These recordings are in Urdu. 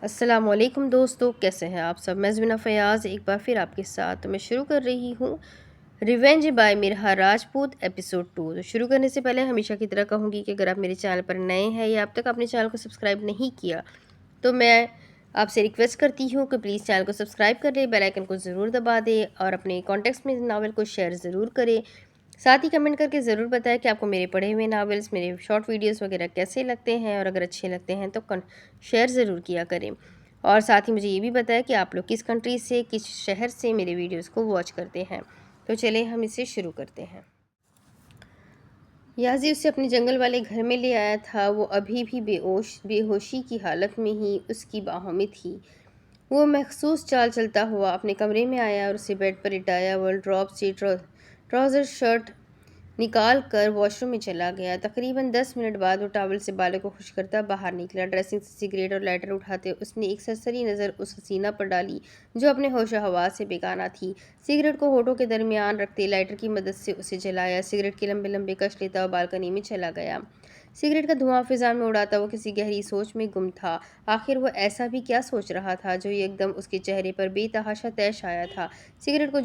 السلام علیکم دوستو، کیسے ہیں آپ سب؟ میں زمینہ فیاض ایک بار پھر آپ کے ساتھ میں شروع کر رہی ہوں ریونج بائی مرہا راجپوت ایپیسوڈ 2۔ تو شروع کرنے سے پہلے ہمیشہ کی طرح کہوں گی کہ اگر آپ میرے چینل پر نئے ہیں یا اب تک اپنے چینل کو سبسکرائب نہیں کیا تو میں آپ سے ریکویسٹ کرتی ہوں کہ پلیز چینل کو سبسکرائب کر لیں، بیل آئیکن کو ضرور دبا دیں اور اپنے کانٹیکٹس میں ناول کو شیئر ضرور کریں۔ ساتھ ہی کمنٹ کر کے ضرور بتائیں کہ آپ کو میرے پڑھے ہوئے ناولز، میرے شارٹ ویڈیوز وغیرہ کیسے لگتے ہیں، اور اگر اچھے لگتے ہیں تو شیئر ضرور کیا کریں۔ اور ساتھ ہی مجھے یہ بھی بتائیں کہ آپ لوگ کس کنٹری سے، کس شہر سے میرے ویڈیوز کو واچ کرتے ہیں۔ تو چلیں ہم اسے شروع کرتے ہیں۔ یازی اسے اپنے جنگل والے گھر میں لے آیا تھا۔ وہ ابھی بھی بے ہوشی کی حالت میں ہی اس کی باہوں میں تھی۔ وہ مخصوص چال چلتا ہوا اپنے کمرے میں آیا اور اسے بیڈ پر لٹایا۔ وہ ڈراپ سے ٹراؤزر شرٹ نکال کر واش روم میں چلا گیا۔ تقریباً 10 منٹ بعد وہ ٹاول سے بالوں کو خشک کرتا باہر نکلا۔ ڈریسنگ سے سگریٹ اور لائٹر اٹھاتے اس نے ایک سرسری نظر اس حسینہ پر ڈالی جو اپنے ہوش و حواس سے بیگانہ تھی۔ سگریٹ کو ہونٹوں کے درمیان رکھتے لائٹر کی مدد سے اسے جلایا۔ سگریٹ کے لمبے لمبے کش لیتا اور بالکنی میں چلا گیا۔ سگریٹ کا دھواں فضا میں اڑاتا وہ کسی گہری سوچ میں گم تھا۔ آخر وہ ایسا بھی کیا سوچ رہا تھا جو ایک دم اس کے چہرے پر بے تحاشا طیش آیا تھا۔ سگریٹ کو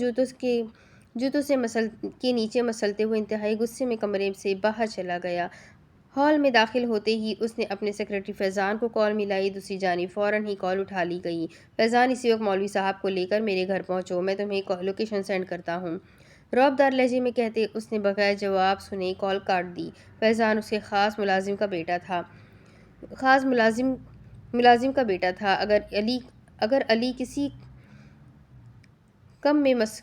جوتوں سے کے نیچے مسلتے ہوئے انتہائی غصے میں کمرے سے باہر چلا گیا۔ ہال میں داخل ہوتے ہی اس نے اپنے سیکرٹری فیضان کو کال ملائی۔ دوسری جانب فوراً ہی کال اٹھا لی گئی۔ فیضان، اسی وقت مولوی صاحب کو لے کر میرے گھر پہنچو، میں تمہیں لوکیشن سینڈ کرتا ہوں، رعب دار لہجے میں کہتے اس نے بغیر جواب سنے کال کاٹ دی۔ فیضان اس کے خاص ملازم کا بیٹا تھا۔ اگر علی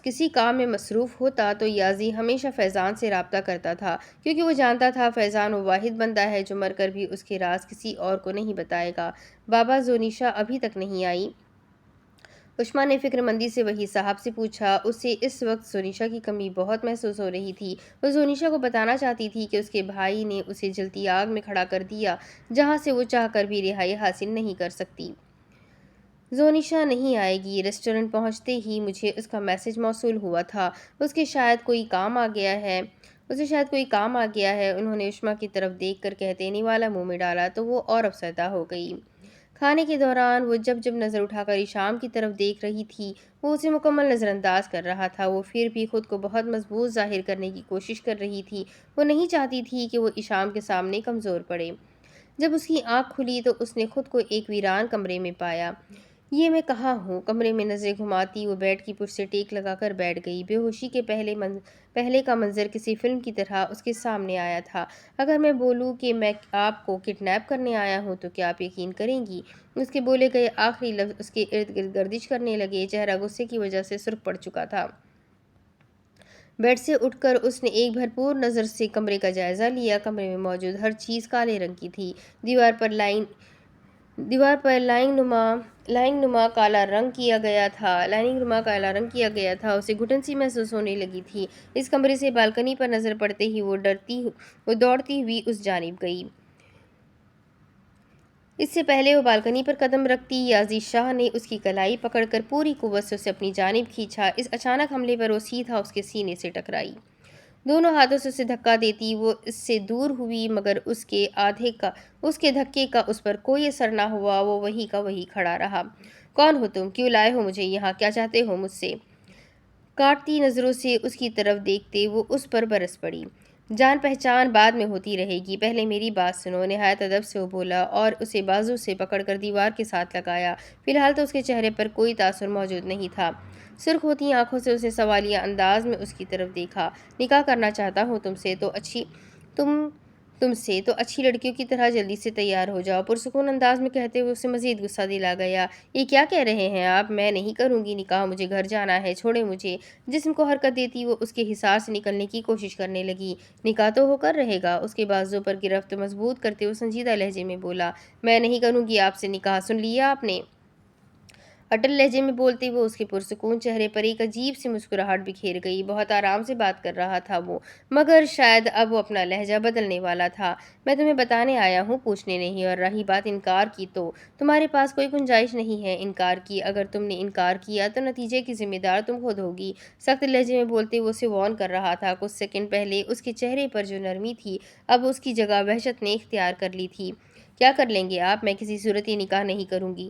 کسی کام میں مصروف ہوتا تو یازی ہمیشہ فیضان سے رابطہ کرتا تھا، کیونکہ وہ جانتا تھا فیضان وہ واحد بندہ ہے جو مر کر بھی اس کے راز کسی اور کو نہیں بتائے گا۔ بابا، زونیشا ابھی تک نہیں آئی؟ عشمہ نے فکر مندی سے وحید صاحب سے پوچھا۔ اسے اس وقت زونیشا کی کمی بہت محسوس ہو رہی تھی۔ وہ زونیشا کو بتانا چاہتی تھی کہ اس کے بھائی نے اسے جلتی آگ میں کھڑا کر دیا جہاں سے وہ چاہ کر بھی رہائی حاصل نہیں کر سکتی۔ زونیشا نہیں آئے گی۔ ریسٹورنٹ پہنچتے ہی مجھے اس کا میسج موصول ہوا تھا۔ اسے شاید کوئی کام آ گیا ہے، انہوں نے عشمہ کی طرف دیکھ کر کہتے نوالا منہ میں ڈالا تو وہ اور افسردہ ہو گئی۔ کھانے کے دوران وہ جب نظر اٹھا کر ایشام کی طرف دیکھ رہی تھی، وہ اسے مکمل نظر انداز کر رہا تھا۔ وہ پھر بھی خود کو بہت مضبوط ظاہر کرنے کی کوشش کر رہی تھی۔ وہ نہیں چاہتی تھی کہ وہ ایشام کے سامنے کمزور پڑے۔ جب اس کی آنکھ کھلی تو اس نے خود کو ایک ویران کمرے میں پایا۔ یہ میں کہاں ہوں؟ کمرے میں نظریں گھماتی وہ بیڈ کی پشت سے ٹیک لگا کر بیٹھ گئی۔ بے ہوشی کے پہلے کا منظر کسی فلم کی طرح اس کے سامنے آیا تھا۔ اگر میں بولوں کہ میں آپ کو کڈنیپ کرنے آیا ہوں تو کیا آپ یقین کریں گی؟ اس کے بولے گئے آخری لفظ اس کے ارد گرد گردش کرنے لگے۔ چہرہ غصے کی وجہ سے سرخ پڑ چکا تھا۔ بیڈ سے اٹھ کر اس نے ایک بھرپور نظر سے کمرے کا جائزہ لیا۔ کمرے میں موجود ہر چیز کالے رنگ کی تھی۔ دیوار پر لائنگ نما کالا رنگ کیا گیا تھا۔ اسے گھٹن سی محسوس ہونے لگی تھی۔ اس کمرے سے بالکنی پر نظر پڑتے ہی وہ دوڑتی ہوئی اس جانب گئی۔ اس سے پہلے وہ بالکنی پر قدم رکھتی یازی شاہ نے اس کی کلائی پکڑ کر پوری قوت سے اسے اپنی جانب کھینچا۔ اس اچانک حملے پر وہ سیدھا اس کے سینے سے ٹکرائی۔ دونوں ہاتھوں سے اسے دھکا دیتی وہ اس سے دور ہوئی، مگر اس کے دھکے کا اس پر کوئی اثر نہ ہوا۔ وہ وہیں کا وہیں کھڑا رہا۔ کون ہو تم؟ کیوں لائے ہو مجھے یہاں؟ کیا چاہتے ہو مجھ سے؟ کاٹتی نظروں سے اس کی طرف دیکھتے وہ اس پر برس پڑی۔ جان پہچان بعد میں ہوتی رہے گی، پہلے میری بات سنو، نہایت ادب سے وہ بولا اور اسے بازو سے پکڑ کر دیوار کے ساتھ لگایا۔ فی الحال تو اس کے چہرے پر کوئی تاثر موجود نہیں تھا۔ سرخ ہوتی آنکھوں سے اسے سوالیہ انداز میں اس کی طرف دیکھا۔ نکاح کرنا چاہتا ہوں تم سے تو اچھی لڑکیوں کی طرح جلدی سے تیار ہو جاؤ، پرسکون انداز میں کہتے ہوئے اسے مزید غصہ دلا گیا۔ یہ کیا کہہ رہے ہیں آپ؟ میں نہیں کروں گی نکاح، مجھے گھر جانا ہے، چھوڑیں مجھے۔ جسم کو حرکت دیتی وہ اس کے حصار سے نکلنے کی کوشش کرنے لگی۔ نکاح تو ہو کر رہے گا؟ اس کے بازو پر گرفت مضبوط کرتے ہوئے سنجیدہ لہجے میں بولا۔ میں نہیں کروں گی آپ سے نکاح، سن لیا آپ نے؟ اٹل لہجے میں بولتے وہ اس کے پرسکون چہرے پر ایک عجیب سی مسکراہٹ بکھیر گئی۔ بہت آرام سے بات کر رہا تھا وہ، مگر شاید اب وہ اپنا لہجہ بدلنے والا تھا۔ میں تمہیں بتانے آیا ہوں، پوچھنے نہیں، اور رہی بات انکار کی تو تمہارے پاس کوئی گنجائش نہیں ہے انکار کی۔ اگر تم نے انکار کیا تو نتیجے کی ذمہ دار تم خود ہوگی۔ سخت لہجے میں بولتے وہ اسے وارن کر رہا تھا۔ کچھ سیکنڈ پہلے اس کے چہرے پر جو نرمی تھی اب اس کی جگہ وحشت نے اختیار کر لی تھی۔ کیا کر لیں گے آپ؟ میں کسی صورت یہ نکاح نہیں کروں گی۔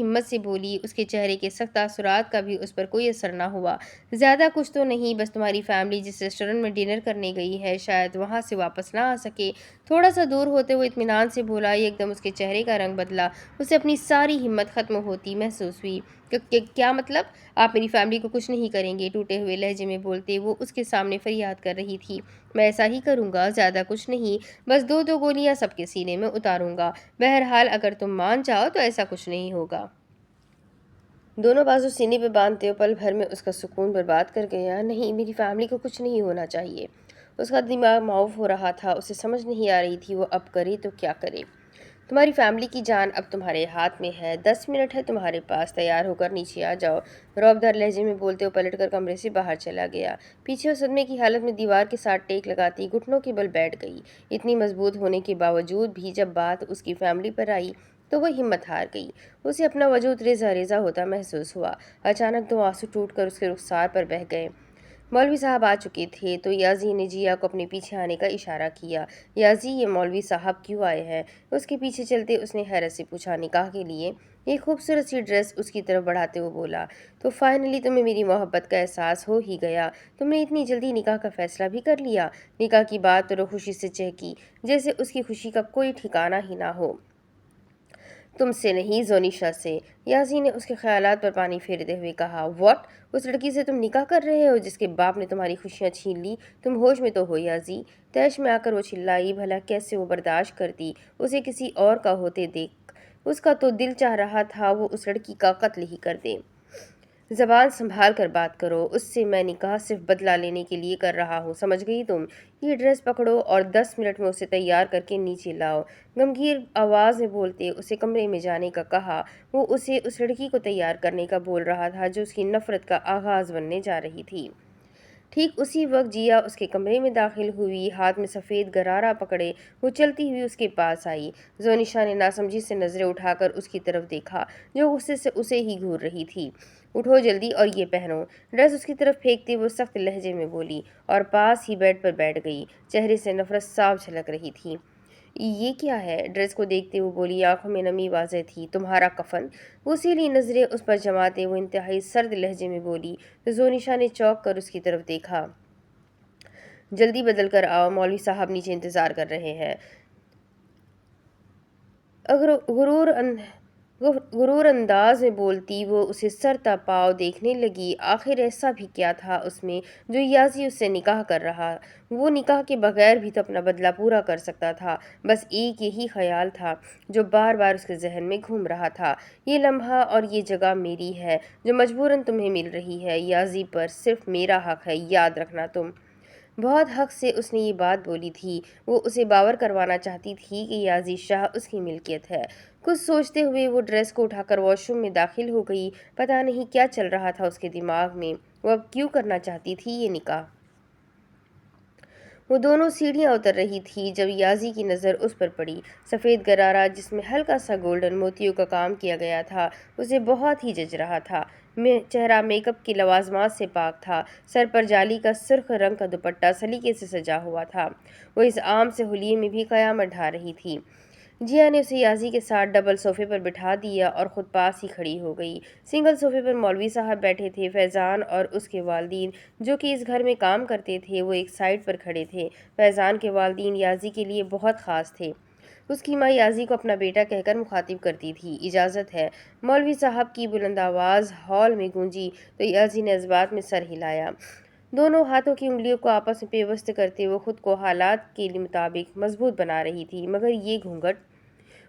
ہمت سے بولی۔ اس کے چہرے کے سخت تاثرات کا بھی اس پر کوئی اثر نہ ہوا۔ زیادہ کچھ تو نہیں، بس تمہاری فیملی جس ریسٹورنٹ میں ڈنر کرنے گئی ہے شاید وہاں سے واپس نہ آ سکے۔ تھوڑا سا دور ہوتے وہ اطمینان سے بولا۔ ایک دم اس کے چہرے کا رنگ بدلا، اسے اپنی ساری ہمت ختم ہوتی محسوس ہوئی۔ کیا مطلب؟ آپ میری فیملی کو کچھ نہیں کریں گے؟ ٹوٹے ہوئے لہجے میں بولتے وہ اس کے سامنے فریاد کر رہی تھی۔ میں ایسا ہی کروں گا، زیادہ کچھ نہیں، بس دو گولیاں سب کے سینے میں اتاروں گا۔ بہرحال اگر تم مان جاؤ تو ایسا کچھ نہیں ہوگا۔ دونوں بازو سینے پہ باندھتے پل بھر میں اس کا سکون برباد کر گیا۔ نہیں، میری فیملی کو کچھ نہیں ہونا چاہیے۔ اس کا دماغ معاف ہو رہا تھا، اسے سمجھ نہیں آ رہی تھی وہ اب کرے تو کیا کرے۔ تمہاری فیملی کی جان اب تمہارے ہاتھ میں ہے، 10 منٹ ہے تمہارے پاس، تیار ہو کر نیچے آ جاؤ۔ رعب دار لہجے میں بولتے وہ پلٹ کر کمرے سے باہر چلا گیا۔ پیچھے وہ صدمے کی حالت میں دیوار کے ساتھ ٹیک لگاتی گھٹنوں کے بل بیٹھ گئی۔ اتنی مضبوط ہونے کے باوجود بھی جب بات اس کی فیملی پر آئی تو وہ ہمت ہار گئی۔ اسے اپنا وجود ریزہ ریزہ ہوتا محسوس ہوا۔ اچانک 2 آنسو ٹوٹ کر اس کے رخسار پر بہہ گئے۔ مولوی صاحب آ چکے تھے تو یازی نے جیا کو اپنے پیچھے آنے کا اشارہ کیا۔ یازی، یہ مولوی صاحب کیوں آئے ہیں؟ اس کے پیچھے چلتے اس نے حیرت سے پوچھا۔ نکاح کے لیے۔ ایک خوبصورت سی ڈریس اس کی طرف بڑھاتے ہوئے بولا۔ تو فائنلی تمہیں میری محبت کا احساس ہو ہی گیا۔ تم نے اتنی جلدی نکاح کا فیصلہ بھی کر لیا؟ نکاح کی بات تو خوشی سے چہکی، جیسے اس کی خوشی کا کوئی ٹھکانہ ہی نہ ہو۔ تم سے نہیں، زونیشا سے، یازی نے اس کے خیالات پر پانی پھیرتے ہوئے کہا۔ واٹ؟ اس لڑکی سے تم نکاح کر رہے ہو جس کے باپ نے تمہاری خوشیاں چھین لی؟ تم ہوش میں تو ہو یازی؟ تیش میں آ کر وہ چلائی۔ بھلا کیسے وہ برداشت کرتی اسے کسی اور کا ہوتے دیکھ؟ اس کا تو دل چاہ رہا تھا وہ اس لڑکی کا قتل ہی کر دے۔ زبان سنبھال کر بات کرو، اس سے میں نکاح صرف بدلہ لینے کے لیے کر رہا ہوں، سمجھ گئی تم؟ یہ ڈریس پکڑو اور 10 منٹ میں اسے تیار کر کے نیچے لاؤ۔ غمگین آواز میں بولتے اسے کمرے میں جانے کا کہا۔ وہ اسے اس لڑکی کو تیار کرنے کا بول رہا تھا جو اس کی نفرت کا آغاز بننے جا رہی تھی۔ ٹھیک اسی وقت جیا اس کے کمرے میں داخل ہوئی، ہاتھ میں سفید غرارہ پکڑے وہ چلتی ہوئی اس کے پاس آئی۔ زونیشا نے ناسمجھی سے نظریں اٹھا کر اس کی طرف دیکھا جو غصے سے اسے ہی گھور رہی تھی۔ اٹھو جلدی اور یہ پہنو۔ ڈریس اس کی طرف پھینکتے وہ سخت لہجے میں بولی اور پاس ہی بیڈ پر بیٹھ گئی۔ چہرے سے نفرت صاف جھلک رہی تھی۔ یہ کیا ہے؟ ڈریس کو دیکھتے وہ بولی، آنکھوں میں نمی واضح تھی۔ تمہارا کفن؟ وہ سیلی نظریں اس پر جماتے وہ انتہائی سرد لہجے میں بولی۔ زونیشا نے چونک کر اس کی طرف دیکھا۔ جلدی بدل کر آؤ، مولوی صاحب نیچے انتظار کر رہے ہیں۔ غرور انداز میں بولتی وہ اسے سر تا پاؤں دیکھنے لگی۔ آخر ایسا بھی کیا تھا اس میں جو یازی اس سے نکاح کر رہا؟ وہ نکاح کے بغیر بھی تو اپنا بدلہ پورا کر سکتا تھا۔ بس ایک یہی خیال تھا جو بار بار اس کے ذہن میں گھوم رہا تھا۔ یہ لمحہ اور یہ جگہ میری ہے جو مجبوراً تمہیں مل رہی ہے۔ یازی پر صرف میرا حق ہے، یاد رکھنا تم۔ بہت حق سے اس نے یہ بات بولی تھی۔ وہ اسے باور کروانا چاہتی تھی کہ یازی شاہ اس کی ملکیت ہے۔ کچھ سوچتے ہوئے وہ ڈریس کو اٹھا کر واش روم میں داخل ہو گئی۔ پتہ نہیں کیا چل رہا تھا اس کے دماغ میں، وہ اب کیوں کرنا چاہتی تھی یہ نکاح۔ وہ دونوں سیڑھیاں اتر رہی تھی جب یازی کی نظر اس پر پڑی۔ سفید غرارہ جس میں ہلکا سا گولڈن موتیوں کا کام کیا گیا تھا اسے بہت ہی جچ رہا تھا۔ چہرہ میک اپ کی لوازمات سے پاک تھا۔ سر پر جالی کا سرخ رنگ کا دوپٹہ سلیقے سے سجا ہوا تھا۔ وہ اس عام سے حلیے میں بھی قیامت ڈھا رہی تھی۔ جیا نے اسے یازی کے ساتھ ڈبل صوفے پر بٹھا دیا اور خود پاس ہی کھڑی ہو گئی۔ سنگل صوفے پر مولوی صاحب بیٹھے تھے۔ فیضان اور اس کے والدین جو کہ اس گھر میں کام کرتے تھے وہ ایک سائڈ پر کھڑے تھے۔ فیضان کے والدین یازی کے لیے بہت خاص تھے۔ اس کی ماں یازی کو اپنا بیٹا کہہ کر مخاطب کرتی تھی۔ اجازت ہے؟ مولوی صاحب کی بلند آواز ہال میں گونجی تو یازی نے جذبات میں سر ہلایا۔ دونوں ہاتھوں کی انگلیوں کو آپس میں پیوست کرتے وہ خود کو حالات کے مطابق مضبوط بنا رہی تھی، مگر یہ گھونگھٹ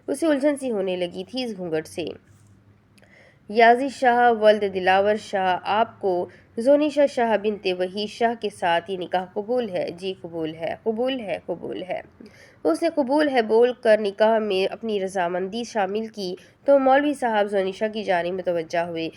اسے الجھن سی ہونے لگی تھی اس گھونگھٹ سے۔ یازی شاہ ولد دلاور شاہ، آپ کو زونیشا شاہ بنت وحید شاہ کے ساتھ یہ نکاح قبول ہے؟ جی قبول ہے، قبول ہے، قبول ہے۔ اس نے قبول ہے بول کر نکاح میں اپنی رضامندی شامل کی تو مولوی صاحب زونیشا کی جانب متوجہ ہوئے۔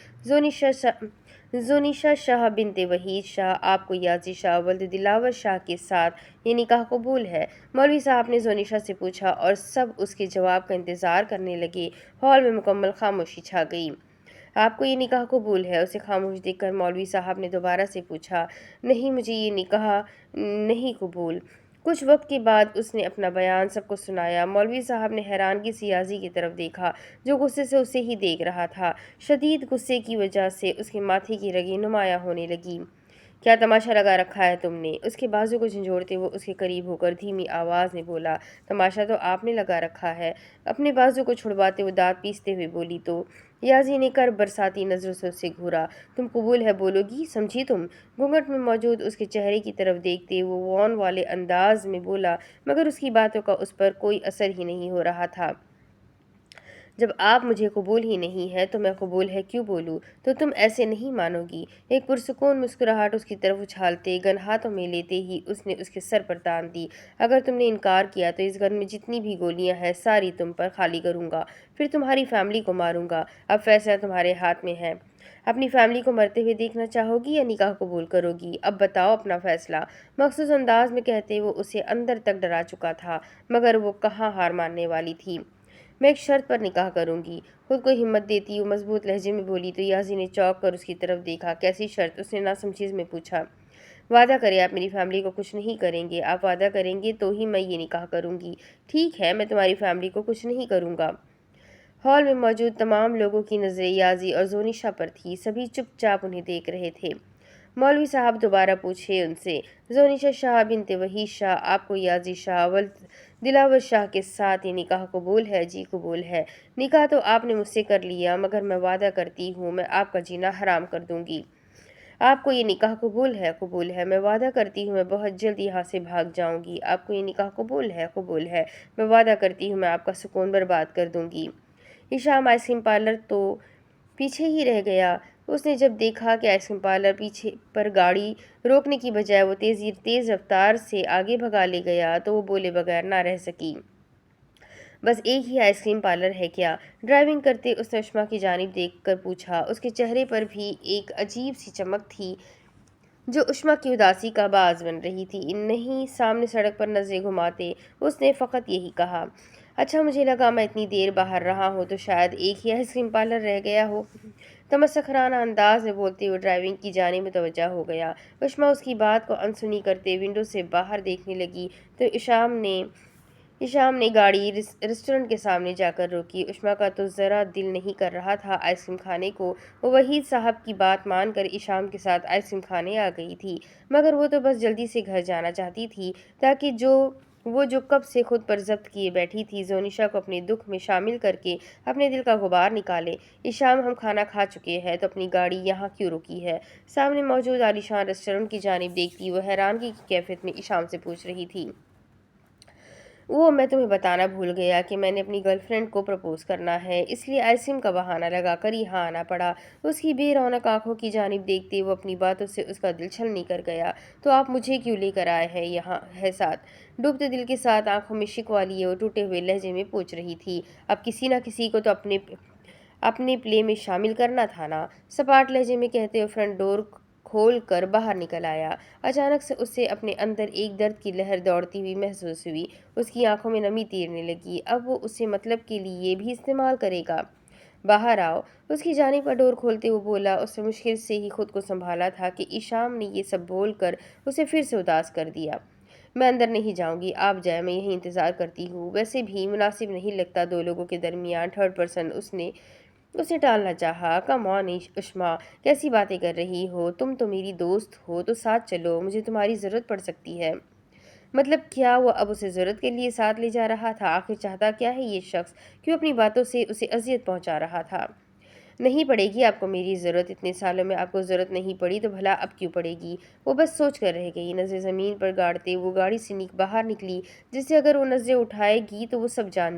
زونیشا شاہ بنت وحید شاہ، آپ کو یازی شاہ ولد دلاور شاہ کے ساتھ یہ نکاح قبول ہے؟ مولوی صاحب نے زونیشا سے پوچھا اور سب اس کے جواب کا انتظار کرنے لگے۔ ہال میں مکمل خاموشی چھا گئی۔ آپ کو یہ نکاح قبول ہے؟ اسے خاموش دیکھ کر مولوی صاحب نے دوبارہ سے پوچھا۔ نہیں، مجھے یہ نکاح نہیں قبول۔ کچھ وقت کے بعد اس نے اپنا بیان سب کو سنایا۔ مولوی صاحب نے حیرانگی سے یازی کی طرف دیکھا جو غصے سے اسے ہی دیکھ رہا تھا۔ شدید غصے کی وجہ سے اس کے ماتھے کی رگیں نمایاں ہونے لگیں۔ کیا تماشا لگا رکھا ہے تم نے؟ اس کے بازو کو جھنجھوڑتے وہ اس کے قریب ہو کر دھیمی آواز میں بولا۔ تماشا تو آپ نے لگا رکھا ہے، اپنے بازو کو چھڑواتے وہ دانت پیستے ہوئے بولی تو۔ یازی نے کر برساتی نظروں سے اسے گھورا۔ تم قبول ہے بولو گی، سمجھی تم؟ گھونگھٹ میں موجود اس کے چہرے کی طرف دیکھتے وہ وان والے انداز میں بولا، مگر اس کی باتوں کا اس پر کوئی اثر ہی نہیں ہو رہا تھا۔ جب آپ مجھے قبول ہی نہیں ہے تو میں قبول ہے کیوں بولوں؟ تو تم ایسے نہیں مانو گی؟ ایک پرسکون مسکراہٹ اس کی طرف اچھالتے گن ہاتھوں میں لیتے ہی اس نے اس کے سر پر تان دی۔ اگر تم نے انکار کیا تو اس گن میں جتنی بھی گولیاں ہیں ساری تم پر خالی کروں گا، پھر تمہاری فیملی کو ماروں گا۔ اب فیصلہ تمہارے ہاتھ میں ہے۔ اپنی فیملی کو مرتے ہوئے دیکھنا چاہو گی یا نکاح قبول کرو گی؟ اب بتاؤ اپنا فیصلہ۔ مخصوص انداز میں کہتے وہ اسے اندر تک ڈرا چکا تھا، مگر وہ کہاں ہار ماننے والی تھی۔ میں ایک شرط پر نکاح کروں گی، خود کو ہمت دیتی وہ مضبوط لہجے میں بولی تو یازی نے چونک کر اس کی طرف دیکھا۔ کیسی شرط؟ اس نے ناسمجھیز میں پوچھا۔ وعدہ کرے آپ میری فیملی کو کچھ نہیں کریں گے۔ آپ وعدہ کریں گے تو ہی میں یہ نکاح کروں گی۔ ٹھیک ہے، میں تمہاری فیملی کو کچھ نہیں کروں گا۔ ہال میں موجود تمام لوگوں کی نظریں یازی اور زونیشا پر تھی، سبھی چپ چاپ انہیں دیکھ رہے تھے۔ مولوی صاحب دوبارہ پوچھے ان سے، زونیشا شاہ بنت وحید شاہ، آپ کو یازی شاہ ولد دلاور شاہ کے ساتھ یہ نکاح قبول ہے؟ جی قبول ہے۔ نکاح تو آپ نے مجھ سے کر لیا، مگر میں وعدہ کرتی ہوں میں آپ کا جینا حرام کر دوں گی۔ آپ کو یہ نکاح قبول ہے؟ قبول ہے۔ میں وعدہ کرتی ہوں میں بہت جلد یہاں سے بھاگ جاؤں گی۔ آپ کو یہ نکاح قبول ہے؟ قبول ہے۔ میں وعدہ کرتی ہوں میں آپ کا سکون برباد کر دوں گی۔ ہشام آئس کریم پارلر تو پیچھے ہی رہ گیا۔ اس نے جب دیکھا کہ آئس کریم پارلر پیچھے پر گاڑی روکنے کی بجائے وہ تیز رفتار سے آگے بھگا لے گیا تو وہ بولے بغیر نہ رہ سکی۔ بس ایک ہی آئس کریم پارلر ہے کیا؟ ڈرائیونگ کرتے اس نے اشما کی جانب دیکھ کر پوچھا۔ اس کے چہرے پر بھی ایک عجیب سی چمک تھی جو اشما کی اداسی کا باعث بن رہی تھی۔ نہیں، سامنے سڑک پر نظریں گھماتے اس نے فقط یہی کہا۔ اچھا، مجھے لگا میں اتنی دیر باہر رہا ہوں تو شاید ایک ہی آئس کریم پارلر رہ گیا ہو۔ تمسخرانہ انداز میں بولتے ہوئے ڈرائیونگ کی جانب متوجہ ہو گیا۔ اشما اس کی بات کو انسنی کرتے ونڈو سے باہر دیکھنے لگی تو اشام نے گاڑی ریسٹورنٹ کے سامنے جا کر روکی۔ اشما کا تو ذرا دل نہیں کر رہا تھا آئس کریم کھانے کو۔ وہ وحید صاحب کی بات مان کر اشام کے ساتھ آئس کریم کھانے آ گئی تھی، مگر وہ تو بس جلدی سے گھر جانا چاہتی تھی تاکہ جو کب سے خود پر ضبط کیے بیٹھی تھی زونیشا کو اپنے دکھ میں شامل کر کے اپنے دل کا غبار نکالے۔ اشام، ہم کھانا کھا چکے ہیں تو اپنی گاڑی یہاں کیوں روکی ہے؟ سامنے موجود عالیشان ریسٹورنٹ کی جانب دیکھتی وہ حیرانگی کی کیفیت میں اشام سے پوچھ رہی تھی۔ وہ میں تمہیں بتانا بھول گیا کہ میں نے اپنی گرل فرینڈ کو پرپوز کرنا ہے، اس لیے آئس کریم کا بہانہ لگا کر یہاں آنا پڑا۔ اس کی بے رونق آنکھوں کی جانب دیکھتے وہ اپنی باتوں سے اس کا دل چھلنی کر گیا۔ تو آپ مجھے کیوں لے کر آئے ہیں یہاں ہے ساتھ؟ ڈوبتے دل کے ساتھ آنکھوں میں شکوہ لیے وہ ٹوٹے ہوئے لہجے میں پوچھ رہی تھی۔ اب کسی نہ کسی کو تو اپنے پلے میں شامل کرنا تھا نا، سپاٹ لہجے میں کہتے ہوئے فرنٹ ڈور کھول کر باہر نکل آیا۔ اچانک سے اسے اپنے اندر ایک درد کی لہر دوڑتی ہوئی محسوس ہوئی۔ اس کی آنکھوں میں نمی تیرنے لگی۔ اب وہ اسے مطلب کے لیے بھی استعمال کرے گا؟ باہر آؤ، اس کی جانب کا ڈور کھولتے وہ بولا۔ اس نے مشکل سے ہی خود کو سنبھالا تھا کہ اشام نے یہ سب بول کر اسے پھر سے اداس کر دیا۔ میں اندر نہیں جاؤں گی، آپ جائیں، میں یہیں انتظار کرتی ہوں۔ ویسے بھی مناسب نہیں لگتا دو لوگوں کے درمیان تھرڈ پرسن۔ اس نے ٹالنا چاہا۔ کم آن اشما، کیسی باتیں کر رہی ہو؟ تم تو میری دوست ہو تو ساتھ چلو، مجھے تمہاری ضرورت پڑ سکتی ہے۔ مطلب کیا؟ وہ اب اسے ضرورت کے لیے ساتھ لے جا رہا تھا؟ آخر چاہتا کیا ہے یہ شخص؟ کیوں اپنی باتوں سے اسے اذیت پہنچا رہا تھا؟ نہیں پڑے گی آپ کو میری ضرورت، اتنے سالوں میں آپ کو ضرورت نہیں پڑی تو بھلا اب کیوں پڑے گی؟ وہ بس سوچ کر رہ گئی۔ نظریں زمین پر گاڑتے وہ گاڑی سے باہر نکلی جس سے اگر وہ نظریں اٹھائے گی تو وہ سب جان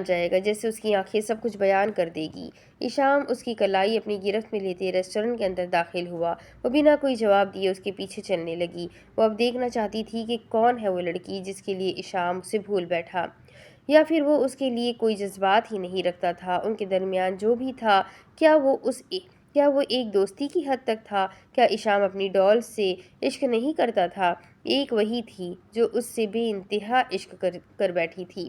جائے گا، جیسے اس کی آنکھیں سب کچھ بیان کر دے گی۔ اشام اس کی کلائی اپنی گرفت میں لیتے ریسٹورنٹ کے اندر داخل ہوا۔ وہ بنا کوئی جواب دیے اس کے پیچھے چلنے لگی۔ وہ اب دیکھنا چاہتی تھی کہ کون ہے وہ لڑکی جس کے لیے اشام اسے بھول بیٹھا، یا پھر وہ اس کے لیے کوئی جذبات ہی نہیں رکھتا تھا۔ ان کے درمیان جو بھی تھا کیا وہ ایک دوستی کی حد تک تھا؟ کیا اشام اپنی ڈال سے عشق نہیں کرتا تھا؟ ایک وہی تھی جو اس سے بے انتہا عشق کر بیٹھی تھی۔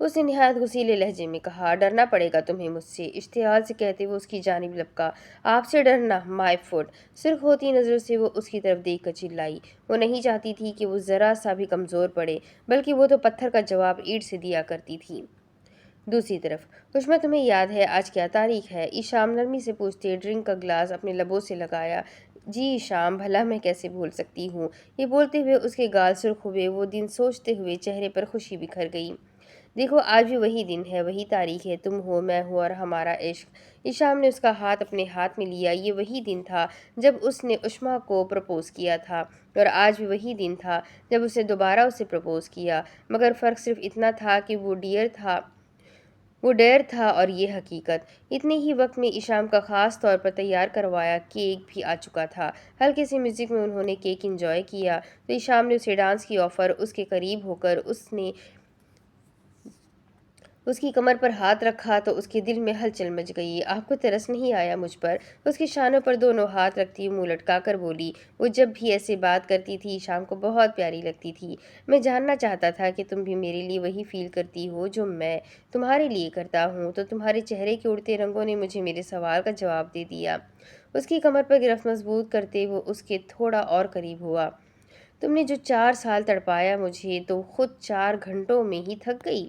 اس نے نہایت غصیلے لہجے میں کہا۔ ڈرنا پڑے گا تمہیں مجھ سے، اشتعال سے کہتے وہ اس کی جانب لپکا۔ آپ سے ڈرنا؟ مائی فٹ! سرخ ہوتی نظروں سے وہ اس کی طرف دیکھ کر چلائی۔ وہ نہیں چاہتی تھی کہ وہ ذرا سا بھی کمزور پڑے، بلکہ وہ تو پتھر کا جواب اینٹ سے دیا کرتی تھی۔ دوسری طرف، عشمہ تمہیں یاد ہے آج کیا تاریخ ہے؟ ایشام نرمی سے پوچھتے ڈرنک کا گلاس اپنے لبوں سے لگایا۔ جی ایشام، بھلا میں کیسے بھول سکتی ہوں۔ یہ بولتے ہوئے اس کے گال سرخ ہوئے۔ وہ دن سوچتے ہوئے چہرے پر خوشی بکھر گئی۔ دیکھو آج بھی وہی دن ہے، وہی تاریخ ہے، تم ہو، میں ہوں اور ہمارا عشق۔ ایشام نے اس کا ہاتھ اپنے ہاتھ میں لیا۔ یہ وہی دن تھا جب اس نے عشمہ کو پرپوز کیا تھا، اور آج بھی وہی دن تھا جب اس نے دوبارہ اسے پرپوز کیا، مگر فرق صرف اتنا تھا کہ وہ ڈیر تھا اور یہ حقیقت۔ اتنے ہی وقت میں ایشام کا خاص طور پر تیار کروایا کیک بھی آ چکا تھا۔ ہلکے سے میوزک میں انہوں نے کیک انجوائے کیا تو ایشام نے اسے ڈانس کی آفر۔ اس کے قریب ہو کر اس نے اس کی کمر پر ہاتھ رکھا تو اس کے دل میں ہلچل مچ گئی۔ آپ کو ترس نہیں آیا مجھ پر؟ اس کی شانوں پر دونوں ہاتھ رکھتی منہ لٹکا کر بولی۔ وہ جب بھی ایسے بات کرتی تھی ایشام کو بہت پیاری لگتی تھی۔ میں جاننا چاہتا تھا کہ تم بھی میرے لیے وہی فیل کرتی ہو جو میں تمہارے لیے کرتا ہوں، تو تمہارے چہرے کے اڑتے رنگوں نے مجھے میرے سوال کا جواب دے دیا۔ اس کی کمر پر گرفت مضبوط کرتے وہ اس کے تھوڑا اور قریب ہوا۔ تم نے جو 4 سال تڑپایا مجھے تو خود 4 گھنٹوں میں ہی تھک گئی۔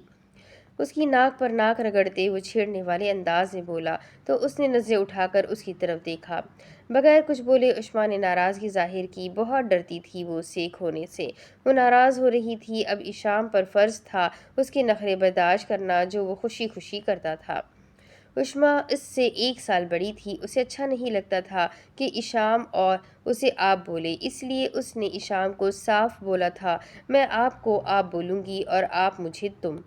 اس کی ناک پر ناک رگڑتے وہ چھیڑنے والے انداز میں بولا تو اس نے نظریں اٹھا کر اس کی طرف دیکھا۔ بغیر کچھ بولے عشمہ نے ناراضگی ظاہر کی۔ بہت ڈرتی تھی وہ اس سے کھونے سے۔ وہ ناراض ہو رہی تھی۔ اب ایشام پر فرض تھا اس کے نخرے برداشت کرنا جو وہ خوشی خوشی کرتا تھا۔ عشمہ اس سے 1 سال بڑی تھی۔ اسے اچھا نہیں لگتا تھا کہ ایشام اور اسے آپ بولے، اس لیے اس نے ایشام کو صاف بولا تھا، میں آپ کو آپ بولوں گی اور آپ مجھے تم،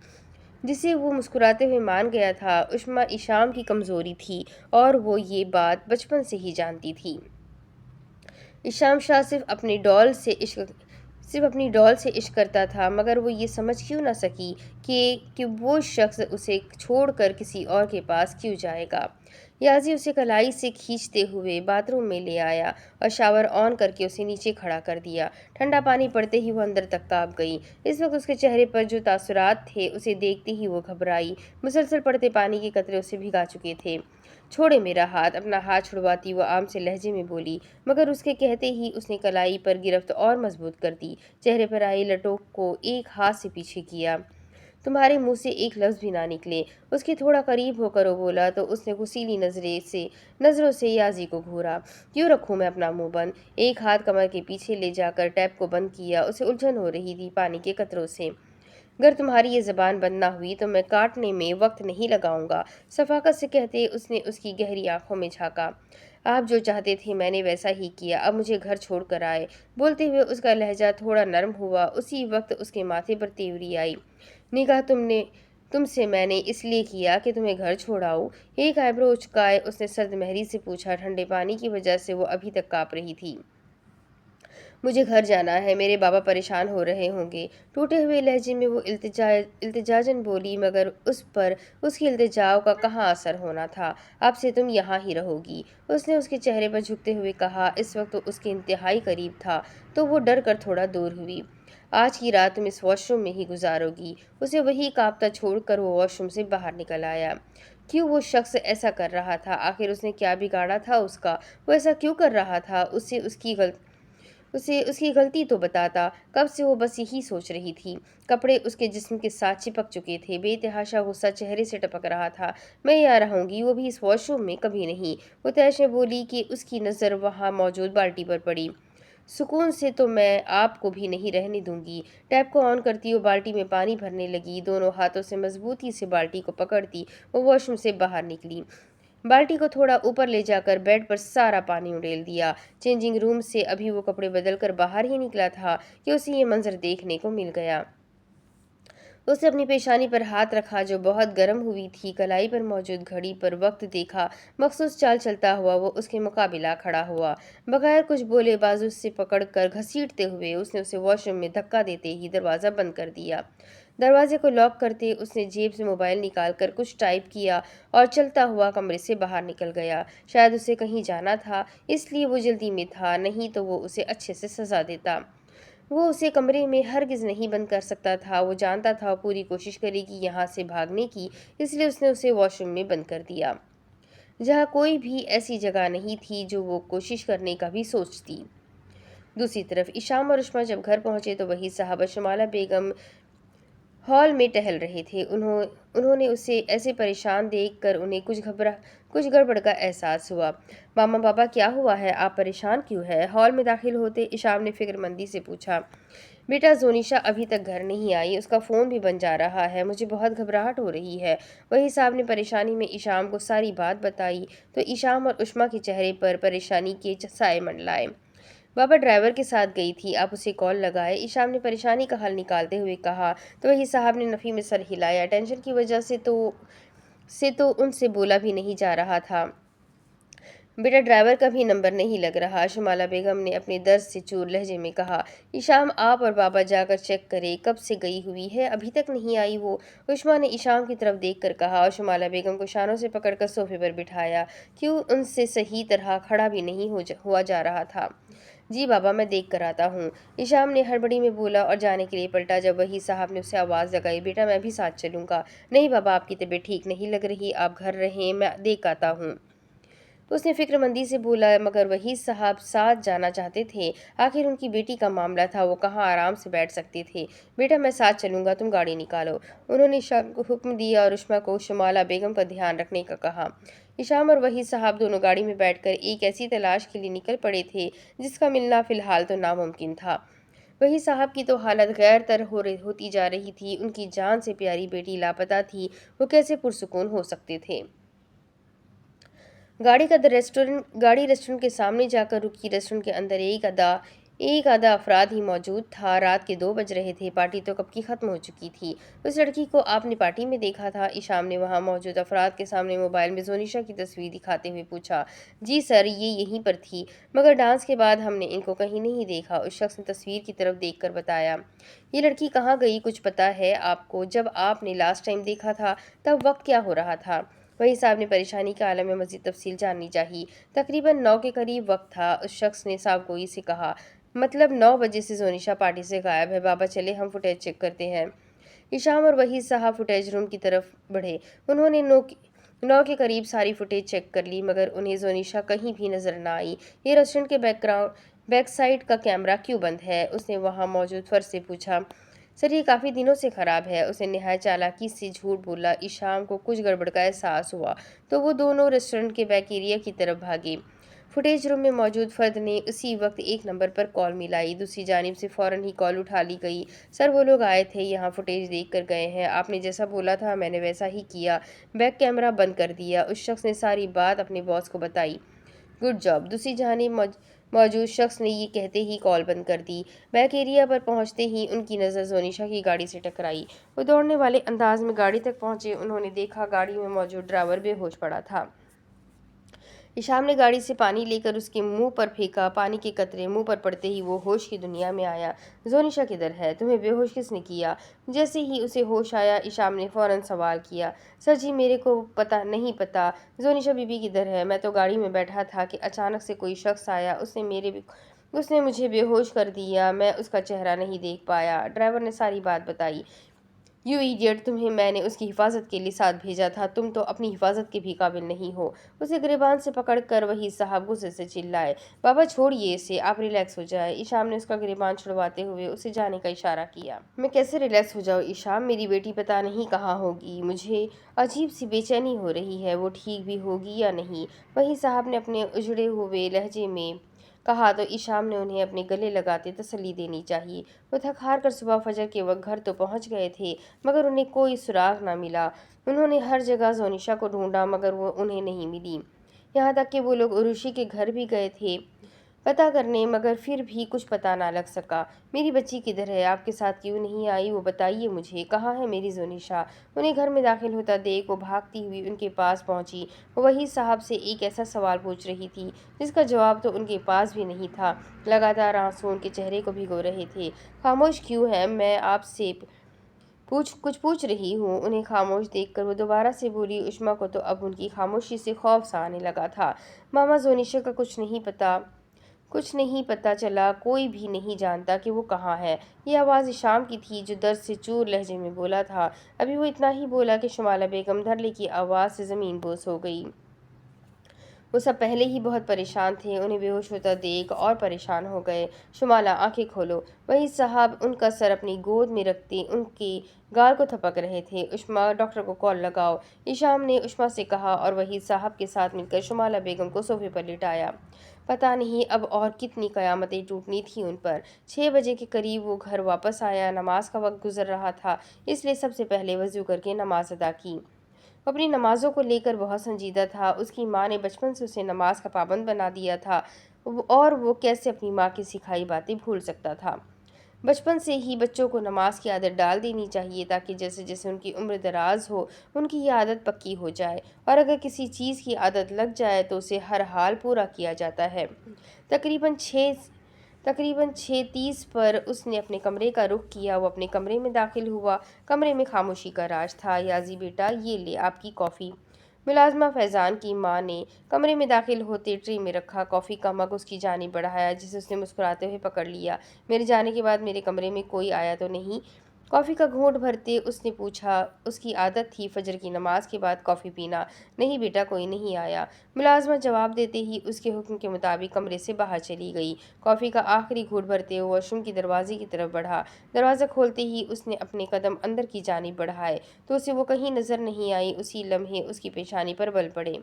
جسے وہ مسکراتے ہوئے مان گیا تھا۔ عشمہ ایشام کی کمزوری تھی اور وہ یہ بات بچپن سے ہی جانتی تھی۔ ایشام شاہ صرف اپنی ڈال سے عشق کرتا تھا، مگر وہ یہ سمجھ کیوں نہ سکی کہ وہ شخص اسے چھوڑ کر کسی اور کے پاس کیوں جائے گا۔ یازی اسے کلائی سے کھینچتے ہوئے باتھ روم میں لے آیا اور شاور آن کر کے اسے نیچے کھڑا کر دیا۔ ٹھنڈا پانی پڑتے ہی وہ اندر تک کانپ گئی۔ اس وقت اس کے چہرے پر جو تاثرات تھے اسے دیکھتے ہی وہ گھبرائی۔ مسلسل پڑتے پانی کے قطرے اسے بھگا چکے تھے۔ چھوڑے میرا ہاتھ۔ اپنا ہاتھ چھڑواتی وہ عام سے لہجے میں بولی، مگر اس کے کہتے ہی اس نے کلائی پر گرفت اور مضبوط کر دی۔ چہرے پر آئی لٹوں کو ایک ہاتھ سے پیچھے کیا۔ تمہارے منہ سے ایک لفظ بھی نہ نکلے۔ اس کے تھوڑا قریب ہو کر وہ بولا تو اس نے غصیلی نظروں سے یازی کو گھورا۔ کیوں رکھوں میں اپنا منہ بند؟ ایک ہاتھ کمر کے پیچھے لے جا کر ٹیپ کو بند کیا۔ اسے الجھن ہو رہی تھی پانی کے قطروں سے۔ اگر تمہاری یہ زبان بند نہ ہوئی تو میں کاٹنے میں وقت نہیں لگاؤں گا، صفاقت سے کہتے اس نے اس کی گہری آنکھوں میں جھانکا۔ آپ جو چاہتے تھے میں نے ویسا ہی کیا، اب مجھے گھر چھوڑ کر آئے۔ بولتے ہوئے اس کا لہجہ تھوڑا نرم ہوا۔ اسی وقت اس کے ماتھے پر تیوری آئی۔ نکاح تم سے میں نے اس لیے کیا کہ تمہیں گھر چھوڑاؤں؟ ایک آئیبرو اچکائے اس نے سرد مہری سے پوچھا۔ ٹھنڈے پانی کی وجہ سے وہ ابھی تک کانپ رہی تھی۔ مجھے گھر جانا ہے، میرے بابا پریشان ہو رہے ہوں گے۔ ٹوٹے ہوئے لہجے میں وہ التجاجن بولی، مگر اس پر اس کی التجاؤ کا کہاں اثر ہونا تھا۔ اب سے تم یہاں ہی رہو گی، اس نے اس کے چہرے پر جھکتے ہوئے کہا۔ اس وقت وہ اس کے انتہائی قریب تھا تو وہ ڈر کر تھوڑا دور ہوئی۔ آج کی رات تم اس واش روم میں ہی گزارو گی۔ اسے وہی کانپتا چھوڑ کر وہ واش روم سے باہر نکل آیا۔ کیوں وہ شخص ایسا کر رہا تھا؟ آخر اس نے کیا بگاڑا تھا اس کا؟ وہ ایسا کیوں کر رہا تھا؟ اسے اس کی غلطی تو بتاتا۔ کب سے وہ بس یہی سوچ رہی تھی۔ کپڑے اس کے جسم کے ساتھ چپک چکے تھے۔ بے تحاشا غصہ چہرے سے ٹپک رہا تھا۔ میں یہاں رہوں گی، وہ بھی اس واش روم میں، کبھی نہیں۔ وہ تیش میں بولی کہ اس کی نظر وہاں موجود بالٹی پر پڑی۔ سکون سے تو میں آپ کو بھی نہیں رہنے دوں گی۔ ٹیپ کو آن کرتی وہ بالٹی میں پانی بھرنے لگی۔ دونوں ہاتھوں سے مضبوطی سے بالٹی کو پکڑتی وہ واش روم سے باہر نکلی۔ بالٹی کو تھوڑا اوپر لے جا کر بیڈ پر سارا پانی اڈیل دیا۔ چینجنگ روم سے ابھی وہ کپڑے بدل کر باہر ہی نکلا تھا کہ اسے یہ منظر دیکھنے کو مل گیا۔ اس نے اپنی پیشانی پر ہاتھ رکھا جو بہت گرم ہوئی تھی۔ کلائی پر موجود گھڑی پر وقت دیکھا۔ مخصوص چال چلتا ہوا وہ اس کے مقابلہ کھڑا ہوا۔ بغیر کچھ بولے بازو سے پکڑ کر گھسیٹتے ہوئے اس نے اسے واش روم میں دھکا دیتے ہی دروازہ بند کر دیا۔ دروازے کو لاک کرتے اس نے جیب سے موبائل نکال کر کچھ ٹائپ کیا اور چلتا ہوا کمرے سے باہر نکل گیا۔ شاید اسے کہیں جانا تھا، اس لیے وہ جلدی میں تھا، نہیں تو وہ اسے اچھے سے سزا دیتا۔ وہ اسے کمرے میں ہرگز نہیں بند کر سکتا تھا۔ وہ جانتا تھا وہ پوری کوشش کرے گی یہاں سے بھاگنے کی، اس لیے اس نے اسے واش روم میں بند کر دیا، جہاں کوئی بھی ایسی جگہ نہیں تھی جو وہ کوشش کرنے کا بھی سوچتی۔ دوسری طرف ایشام اور عشمہ جب گھر پہنچے تو وہی صاحب اور شمالہ بیگم ہال میں ٹہل رہے تھے۔ انہوں نے اسے ایسے پریشان دیکھ کر انہیں کچھ گڑبڑ کا احساس ہوا۔ ماما بابا کیا ہوا ہے؟ آپ پریشان کیوں ہے؟ ہال میں داخل ہوتے ایشام نے فکر مندی سے پوچھا۔ بیٹا زونیشا ابھی تک گھر نہیں آئی، اس کا فون بھی بند جا رہا ہے، مجھے بہت گھبراہٹ ہو رہی ہے۔ وہی صاحب نے پریشانی میں ایشام کو ساری بات بتائی تو ایشام اور عشمہ کے چہرے پر پریشانی کے سائے منڈلائے۔ بابا ڈرائیور کے ساتھ گئی تھی، آپ اسے کال لگائے، ایشام نے پریشانی کا حل نکالتے ہوئے کہا تو وہی صاحب نے نفی میں سر ہلایا۔ ٹینشن کی وجہ سے تو ان سے بولا بھی نہیں جا رہا تھا۔ بیٹا ڈرائیور کا بھی نمبر نہیں لگ رہا، شمالہ بیگم نے اپنے درد سے چور لہجے میں کہا۔ ایشام آپ اور بابا جا کر چیک کرے، کب سے گئی ہوئی ہے، ابھی تک نہیں آئی وہ، عشمہ نے ایشام کی طرف دیکھ کر کہا اور شمالہ بیگم کو شانوں سے پکڑ کر صوفے پر بٹھایا۔ کیوں ان سے صحیح طرح کھڑا بھی نہیں ہوا جا رہا تھا۔ جی بابا میں دیکھ کر آتا ہوں، ایشام نے ہڑبڑی میں بولا اور جانے کے لیے پلٹا جب وہی صاحب نے اسے آواز لگائی۔ بیٹا میں بھی ساتھ چلوں گا۔ نہیں بابا آپ کی طبیعت ٹھیک نہیں لگ رہی، آپ گھر رہیں، میں دیکھ آتا ہوں، اس نے فکر مندی سے بولا، مگر وہی صاحب ساتھ جانا چاہتے تھے، آخر ان کی بیٹی کا معاملہ تھا، وہ کہاں آرام سے بیٹھ سکتے تھے۔ بیٹا میں ساتھ چلوں گا، تم گاڑی نکالو، انہوں نے ایشام کو حکم دیا اور عشمہ کو شمالہ بیگم کا دھیان رکھنے کا کہا۔ ایشام اور وہی صاحب دونوں گاڑی میں بیٹھ کر ایک ایسی تلاش کے لیے نکل پڑے تھے جس کا ملنا فی الحال تو ناممکن تھا۔ وہی صاحب کی تو حالت غیر طر ہوتی جا رہی تھی، ان کی جان سے پیاری بیٹی لاپتہ تھی، وہ کیسے پرسکون ہو سکتے تھے۔ گاڑی ریسٹورنٹ کے سامنے جا کر رکی۔ ریسٹورنٹ کے اندر ایک آدھا افراد ہی موجود تھا۔ رات کے 2 بج رہے تھے، پارٹی تو کب کی ختم ہو چکی تھی۔ اس لڑکی کو آپ نے پارٹی میں دیکھا تھا؟ ایشام نے وہاں موجود افراد کے سامنے موبائل میں زونیشا کی تصویر دکھاتے ہوئے پوچھا۔ جی سر، یہ یہیں پر تھی، مگر ڈانس کے بعد ہم نے ان کو کہیں نہیں دیکھا، اس شخص نے تصویر کی طرف دیکھ کر بتایا۔ یہ لڑکی کہاں گئی، کچھ پتہ ہے آپ کو؟ جب آپ نے لاسٹ ٹائم دیکھا تھا تب وقت کیا ہو رہا تھا؟ وہی صاحب نے پریشانی کے عالم میں مزید تفصیل جاننی چاہی۔ تقریباً 9 کے قریب وقت تھا، اس شخص نے صاف گوئی سے کہا۔ مطلب 9 بجے سے زونیشا پارٹی سے غائب ہے۔ بابا چلے ہم فوٹیج چیک کرتے ہیں۔ ایشام اور وہی صاحب فوٹیج روم کی طرف بڑھے۔ انہوں نے 9 کے قریب ساری فوٹیج چیک کر لی، مگر انہیں زونیشا کہیں بھی نظر نہ آئی۔ یہ ریسٹورنٹ کے بیک سائڈ کا کیمرہ کیوں بند ہے؟ اس نے وہاں موجود فرد سے پوچھا۔ سر یہ کافی دنوں سے خراب ہے، اسے نہایت چالاکی سے جھوٹ بولا۔ ایشام کو کچھ گڑبڑ کا احساس ہوا تو وہ دونوں ریسٹورنٹ کے بیک ایریا کی طرف بھاگے۔ فوٹیج روم میں موجود فرد نے اسی وقت ایک نمبر پر کال ملائی، دوسری جانب سے فوراً ہی کال اٹھا لی گئی۔ سر وہ لوگ آئے تھے، یہاں فوٹیج دیکھ کر گئے ہیں، آپ نے جیسا بولا تھا میں نے ویسا ہی کیا، بیک کیمرہ بند کر دیا۔ اس شخص نے ساری بات اپنے باس کو بتائی۔ گڈ جاب، دوسری جانب موجود شخص نے یہ کہتے ہی کال بند کر دی۔ بیک ایریا پر پہنچتے ہی ان کی نظر زونیشا کی گاڑی سے ٹکرائی۔ وہ دوڑنے والے انداز میں گاڑی تک پہنچے، انہوں نے دیکھا گاڑی میں موجود ڈرائیور بے ہوش پڑا تھا۔ ایشام نے گاڑی سے پانی لے کر اس کے منہ پر پھینکا، پانی کے قطرے منہ پر پڑتے ہی وہ ہوش کی دنیا میں آیا۔ زونیشا کدھر ہے؟ تمہیں بے ہوش کس نے کیا؟ جیسے ہی اسے ہوش آیا ایشام نے فوراً سوال کیا۔ سر جی میرے کو نہیں پتا، زونیشا بی بی کدھر ہے؟ میں تو گاڑی میں بیٹھا تھا کہ اچانک سے کوئی شخص آیا، اس نے مجھے بے ہوش کر دیا، میں اس کا چہرہ نہیں دیکھ پایا۔ ڈرائیور نے ساری بات بتائی۔ یو ایڈیٹ، تمہیں میں نے اس کی حفاظت کے لیے ساتھ بھیجا تھا، تم تو اپنی حفاظت کے بھی قابل نہیں ہو۔ اسے گریبان سے پکڑ کر وہی صاحب غصے سے چلائے۔ بابا چھوڑیے اسے، آپ ریلیکس ہو جائیں۔ ایشام نے اس کا گریبان چھڑواتے ہوئے اسے جانے کا اشارہ کیا۔ میں کیسے ریلیکس ہو جاؤں ایشام، میری بیٹی پتہ نہیں کہاں ہوگی، مجھے عجیب سی بے چینی ہو رہی ہے، وہ ٹھیک بھی ہوگی یا نہیں؟ وہی صاحب نے اپنے اجڑے ہوئے لہجے میں کہا تو ایشام نے انہیں اپنے گلے لگاتے تسلی دینی چاہیے۔ وہ تھک ہار کر صبح فجر کے وقت گھر تو پہنچ گئے تھے، مگر انہیں کوئی سراغ نہ ملا۔ انہوں نے ہر جگہ زونیشا کو ڈھونڈا مگر وہ انہیں نہیں ملی، یہاں تک کہ وہ لوگ عروشی کے گھر بھی گئے تھے پتہ کرنے، مگر پھر بھی کچھ پتہ نہ لگ سکا۔ میری بچی کدھر ہے؟ آپ کے ساتھ کیوں نہیں آئی؟ وہ بتائیے مجھے، کہاں ہے میری زونیشا؟ انہیں گھر میں داخل ہوتا دیکھ وہ بھاگتی ہوئی ان کے پاس پہنچی۔ وہ وہی صاحب سے ایک ایسا سوال پوچھ رہی تھی جس کا جواب تو ان کے پاس بھی نہیں تھا۔ لگاتار آنسو ان کے چہرے کو بھگو رہے تھے۔ خاموش کیوں ہیں؟ میں آپ سے کچھ پوچھ رہی ہوں۔ انہیں خاموش دیکھ کر وہ دوبارہ سے بولی۔ عشمہ کو تو اب ان کی خاموشی سے خوف سا آنے لگا تھا۔ ماما زونیشا کا کچھ نہیں پتا، کچھ نہیں پتہ چلا، کوئی بھی نہیں جانتا کہ وہ کہاں ہے۔ یہ آواز شام کی تھی جو درد سے چور لہجے میں بولا تھا۔ ابھی وہ اتنا ہی بولا کہ شمالہ بیگم دھڑلے کی آواز سے زمین بوس ہو گئی۔ وہ سب پہلے ہی بہت پریشان تھے، انہیں بے ہوش ہوتا دیکھ اور پریشان ہو گئے۔ شمالہ آنکھیں کھولو۔ وہی صاحب ان کا سر اپنی گود میں رکھتے ان کے گال کو تھپک رہے تھے۔ عشمہ، ڈاکٹر کو کال لگاؤ، ایشام نے عشمہ سے کہا اور وہی صاحب کے ساتھ مل کر شمالہ بیگم کو صوفے پر لٹایا۔ پتہ نہیں اب اور کتنی قیامتیں ٹوٹنی تھیں ان پر۔ 6 بجے کے قریب وہ گھر واپس آیا، نماز کا وقت گزر رہا تھا، اس لیے سب سے پہلے وضو کر کے نماز ادا کی۔ وہ اپنی نمازوں کو لے کر بہت سنجیدہ تھا، اس کی ماں نے بچپن سے اسے نماز کا پابند بنا دیا تھا اور وہ کیسے اپنی ماں کی سکھائی باتیں بھول سکتا تھا۔ بچپن سے ہی بچوں کو نماز کی عادت ڈال دینی چاہیے تاکہ جیسے جیسے ان کی عمر دراز ہو ان کی یہ عادت پکی ہو جائے، اور اگر کسی چیز کی عادت لگ جائے تو اسے ہر حال پورا کیا جاتا ہے۔ تقریباً 6:30 پر اس نے اپنے کمرے کا رخ کیا۔ وہ اپنے کمرے میں داخل ہوا۔ کمرے میں خاموشی کا راج تھا۔ یازی بیٹا، یہ لے آپ کی کافی۔ ملازمہ فیضان کی ماں نے کمرے میں داخل ہوتے ٹرے میں رکھا کافی کا مگ اس کی جانب بڑھایا، جسے اس نے مسکراتے ہوئے پکڑ لیا۔ میرے جانے کے بعد میرے کمرے میں کوئی آیا تو نہیں؟ کافی کا گھونٹ بھرتے اس نے پوچھا۔ اس کی عادت تھی فجر کی نماز کے بعد کافی پینا۔ نہیں بیٹا، کوئی نہیں آیا۔ ملازمہ جواب دیتے ہی اس کے حکم کے مطابق کمرے سے باہر چلی گئی۔ کافی کا آخری گھونٹ بھرتے وہ واش روم کی دروازے کی طرف بڑھا۔ دروازہ کھولتے ہی اس نے اپنے قدم اندر کی جانب بڑھائے تو اسے وہ کہیں نظر نہیں آئی۔ اسی لمحے اس کی پیشانی پر بل پڑے۔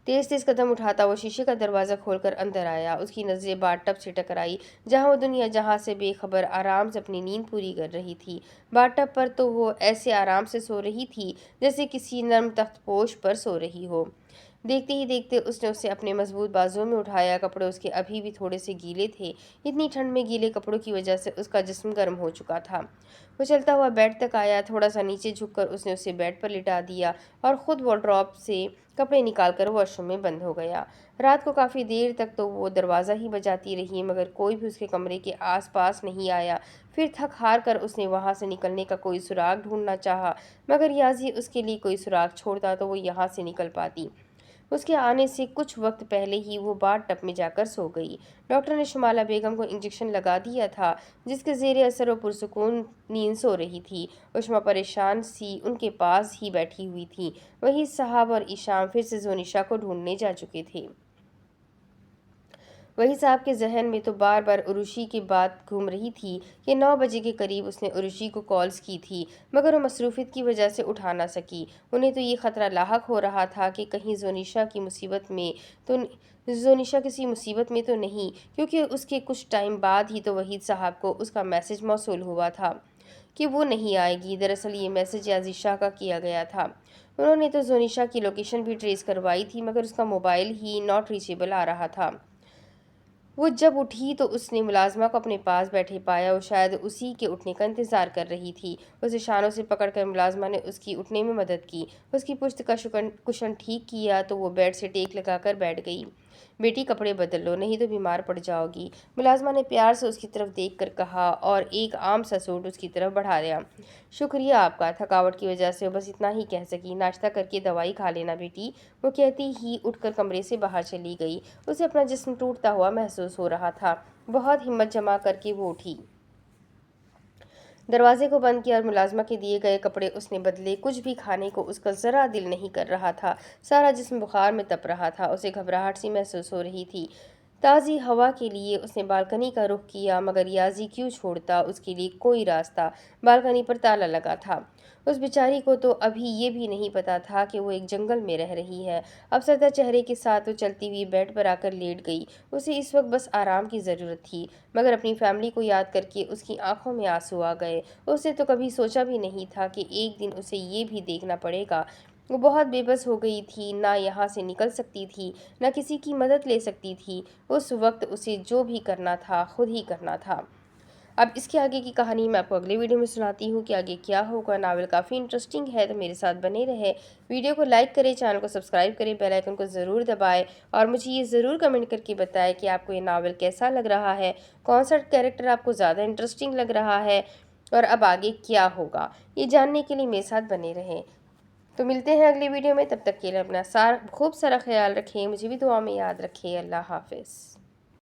تیز تیز قدم اٹھاتا وہ شیشے کا دروازہ کھول کر اندر آیا۔ اس کی نظریں باتھ ٹب سے ٹکرائی جہاں وہ دنیا جہاں سے بے خبر آرام سے اپنی نیند پوری کر رہی تھی۔ باتھ ٹب پر تو وہ ایسے آرام سے سو رہی تھی جیسے کسی نرم تخت پوش پر سو رہی ہو۔ دیکھتے ہی دیکھتے اس نے اسے اپنے مضبوط بازوؤں میں اٹھایا۔ کپڑے اس کے ابھی بھی تھوڑے سے گیلے تھے، اتنی ٹھنڈ میں گیلے کپڑوں کی وجہ سے اس کا جسم گرم ہو چکا تھا۔ وہ چلتا ہوا بیڈ تک آیا، تھوڑا سا نیچے جھک کر اس نے اسے بیڈ پر لٹا دیا اور خود وارڈروب سے کپڑے نکال کر واش روم میں بند ہو گیا۔ رات کو کافی دیر تک تو وہ دروازہ ہی بجاتی رہی مگر کوئی بھی اس کے کمرے کے آس پاس نہیں آیا۔ پھر تھک ہار کر اس نے وہاں سے نکلنے کا کوئی سراغ ڈھونڈنا چاہا مگر یازی اس کے لیے کوئی سراغ چھوڑتا تو وہ یہاں سے نکل پاتی۔ اس کے آنے سے کچھ وقت پہلے ہی وہ باتھ ٹب میں جا کر سو گئی۔ ڈاکٹر نے شمالہ بیگم کو انجیکشن لگا دیا تھا جس کے زیر اثر وہ پرسکون نیند سو رہی تھی۔ عشمہ پریشان سی ان کے پاس ہی بیٹھی ہوئی تھی۔ وہی صاحب اور ایشام پھر سے زونیشا کو ڈھونڈنے جا چکے تھے۔ وہی صاحب کے ذہن میں تو بار بار عروشی کی بات گھوم رہی تھی کہ 9 بجے کے قریب اس نے عروشی کو کالز کی تھی مگر وہ مصروفیت کی وجہ سے اٹھا نہ سکی۔ انہیں تو یہ خطرہ لاحق ہو رہا تھا کہ کہیں زونیشا کسی مصیبت میں تو نہیں، کیونکہ اس کے کچھ ٹائم بعد ہی تو وحید صاحب کو اس کا میسج موصول ہوا تھا کہ وہ نہیں آئے گی۔ دراصل یہ میسج یازی شاہ کا کیا گیا تھا۔ انہوں نے تو زونیشا کی لوکیشن بھی ٹریس کروائی تھی مگر اس کا موبائل ہی ناٹ ریچیبل آ رہا تھا۔ وہ جب اٹھی تو اس نے ملازمہ کو اپنے پاس بیٹھے پایا۔ وہ شاید اسی کے اٹھنے کا انتظار کر رہی تھی۔ اسے شانوں سے پکڑ کر ملازمہ نے اس کی اٹھنے میں مدد کی، اس کی پشت کا کشن ٹھیک کیا تو وہ بیڈ سے ٹیک لگا کر بیٹھ گئی۔ بیٹی کپڑے بدل لو نہیں تو بیمار پڑ جاؤ گی، ملازمہ نے پیار سے اس کی طرف دیکھ کر کہا اور ایک عام سا سوٹ اس کی طرف بڑھایا۔ شکریہ آپ کا، تھکاوٹ کی وجہ سے وہ بس اتنا ہی کہہ سکی۔ ناشتہ کر کے دوائی کھا لینا بیٹی، وہ کہتی ہی اٹھ کر کمرے سے باہر چلی گئی۔ اسے اپنا جسم ٹوٹتا ہوا محسوس ہو رہا تھا۔ بہت ہمت جمع کر کے وہ اٹھی، دروازے کو بند کیا اور ملازمہ کے دیے گئے کپڑے اس نے بدلے۔ کچھ بھی کھانے کو اس کا ذرا دل نہیں کر رہا تھا، سارا جسم بخار میں تپ رہا تھا، اسے گھبراہٹ سی محسوس ہو رہی تھی۔ تازی ہوا کے لیے اس نے بالکنی کا رخ کیا مگر یازی کیوں چھوڑتا اس کے لیے کوئی راستہ۔ بالکنی پر تالا لگا تھا۔ اس بیچاری کو تو ابھی یہ بھی نہیں پتا تھا کہ وہ ایک جنگل میں رہ رہی ہے۔ افسردہ چہرے کے ساتھ وہ چلتی ہوئی بیڈ پر آ کر لیٹ گئی۔ اسے اس وقت بس آرام کی ضرورت تھی مگر اپنی فیملی کو یاد کر کے اس کی آنکھوں میں آنسو آ گئے۔ اس نے تو کبھی سوچا بھی نہیں تھا کہ ایک دن اسے یہ بھی دیکھنا پڑے گا۔ وہ بہت بے بس ہو گئی تھی، نہ یہاں سے نکل سکتی تھی نہ کسی کی مدد لے سکتی تھی۔ اس وقت اسے جو بھی کرنا تھا خود ہی کرنا تھا۔ اب اس کے آگے کی کہانی میں آپ کو اگلے ویڈیو میں سناتی ہوں کہ آگے کیا ہوگا۔ ناول کافی انٹرسٹنگ ہے تو میرے ساتھ بنے رہے۔ ویڈیو کو لائک کریں، چینل کو سبسکرائب کریں، بیل آئیکن کو ضرور دبائیں اور مجھے یہ ضرور کمنٹ کر کے بتائیں کہ آپ کو یہ ناول کیسا لگ رہا ہے، کون سا کیریکٹر آپ کو زیادہ انٹرسٹنگ لگ رہا ہے اور اب آگے کیا ہوگا، یہ جاننے کے لیے میرے ساتھ بنے رہیں۔ تو ملتے ہیں اگلی ویڈیو میں، تب تک کے لیے اپنا خوب سارا خیال رکھیں، مجھے بھی دعا میں یاد رکھیں۔ اللہ حافظ۔